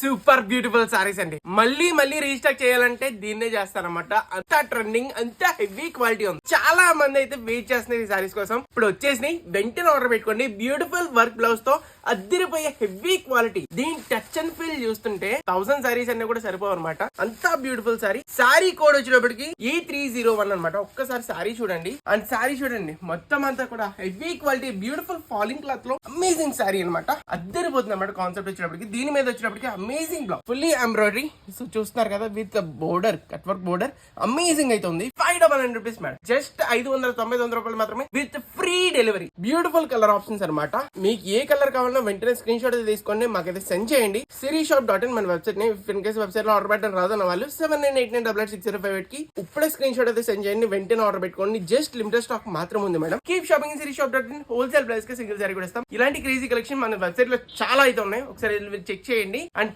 Super beautiful saris అండి. మళ్ళీ మళ్ళీ రీస్టాక్ చేయాలంటే దీన్నే చేస్తారనమాట. అంతా ట్రెండింగ్, అంతా హెవీ క్వాలిటీ ఉంది. చాలా మంది అయితే వెయిట్ చేస్తున్నారు ఈ సారీస్ కోసం. ఇప్పుడు వచ్చేసి వెంటనే ఆర్డర్ పెట్టుకోండి. బ్యూటిఫుల్ వర్క్ బ్లౌజ్ తో అద్దరిపోయే హెవీ క్వాలిటీ. దీని టచ్ అండ్ ఫీల్ చూస్తుంటే 1000 సారీస్ అన్ని కూడా సరిపోవు అనమాట. అంతా బ్యూటిఫుల్ సారీ. సారీ కోడ్ వచ్చినప్పటికి E301 అనమాట. ఒక్కసారి సారీ చూడండి. అండ్ సారీ చూడండి, మొత్తం అంతా కూడా heavy quality beautiful falling cloth లో అమేజింగ్ సారీ అనమాట. అద్దరిపోతుంది అనమాట కాన్సెప్ట్ వచ్చినప్పటికి. దీని మీద వచ్చినప్పటికి amazing blouse, fully embroidery. So చూస్తున్నారు కదా, with border, cut work border. Amazing అయితే ఉంది. 599 రూపీస్ మేడం. జస్ట్ 599 రూపాయలు మాత్రమే with free delivery. Beautiful colour options అనమాట. మీకు ఏ కలర్ కావాలన్నా వెంటనే స్క్రీన్ షాట్ తీసుకోండి, మాకైతే సెండ్ చేయండి. sirisshop.in మన వెబ్సైట్ ని. ఇన్ కేసు వెబ్సైట్ లో ఆర్డర్ పెట్టడం రాదన్న వాళ్ళు 7989886058 కి ఇప్పుడే స్క్రీన్ షాట్ అయితే సెండ్ చేయండి. వెంటనే ఆర్డర్ పెట్టుకోండి. జస్ట్ లిమిటెడ్ స్టాక్ మాత్రం ఉంది madam. Keep shopping sirisshop.in. Wholesale price కి సింగిల్ సారీ కూడా ఇస్తాం. ఇలాంటి క్రేజీ కలెక్షన్ మన వెబ్సైట్ లో చాలా అయితే ఉన్నాయి. ఒకసారి చెక్ చేయండి. అండ్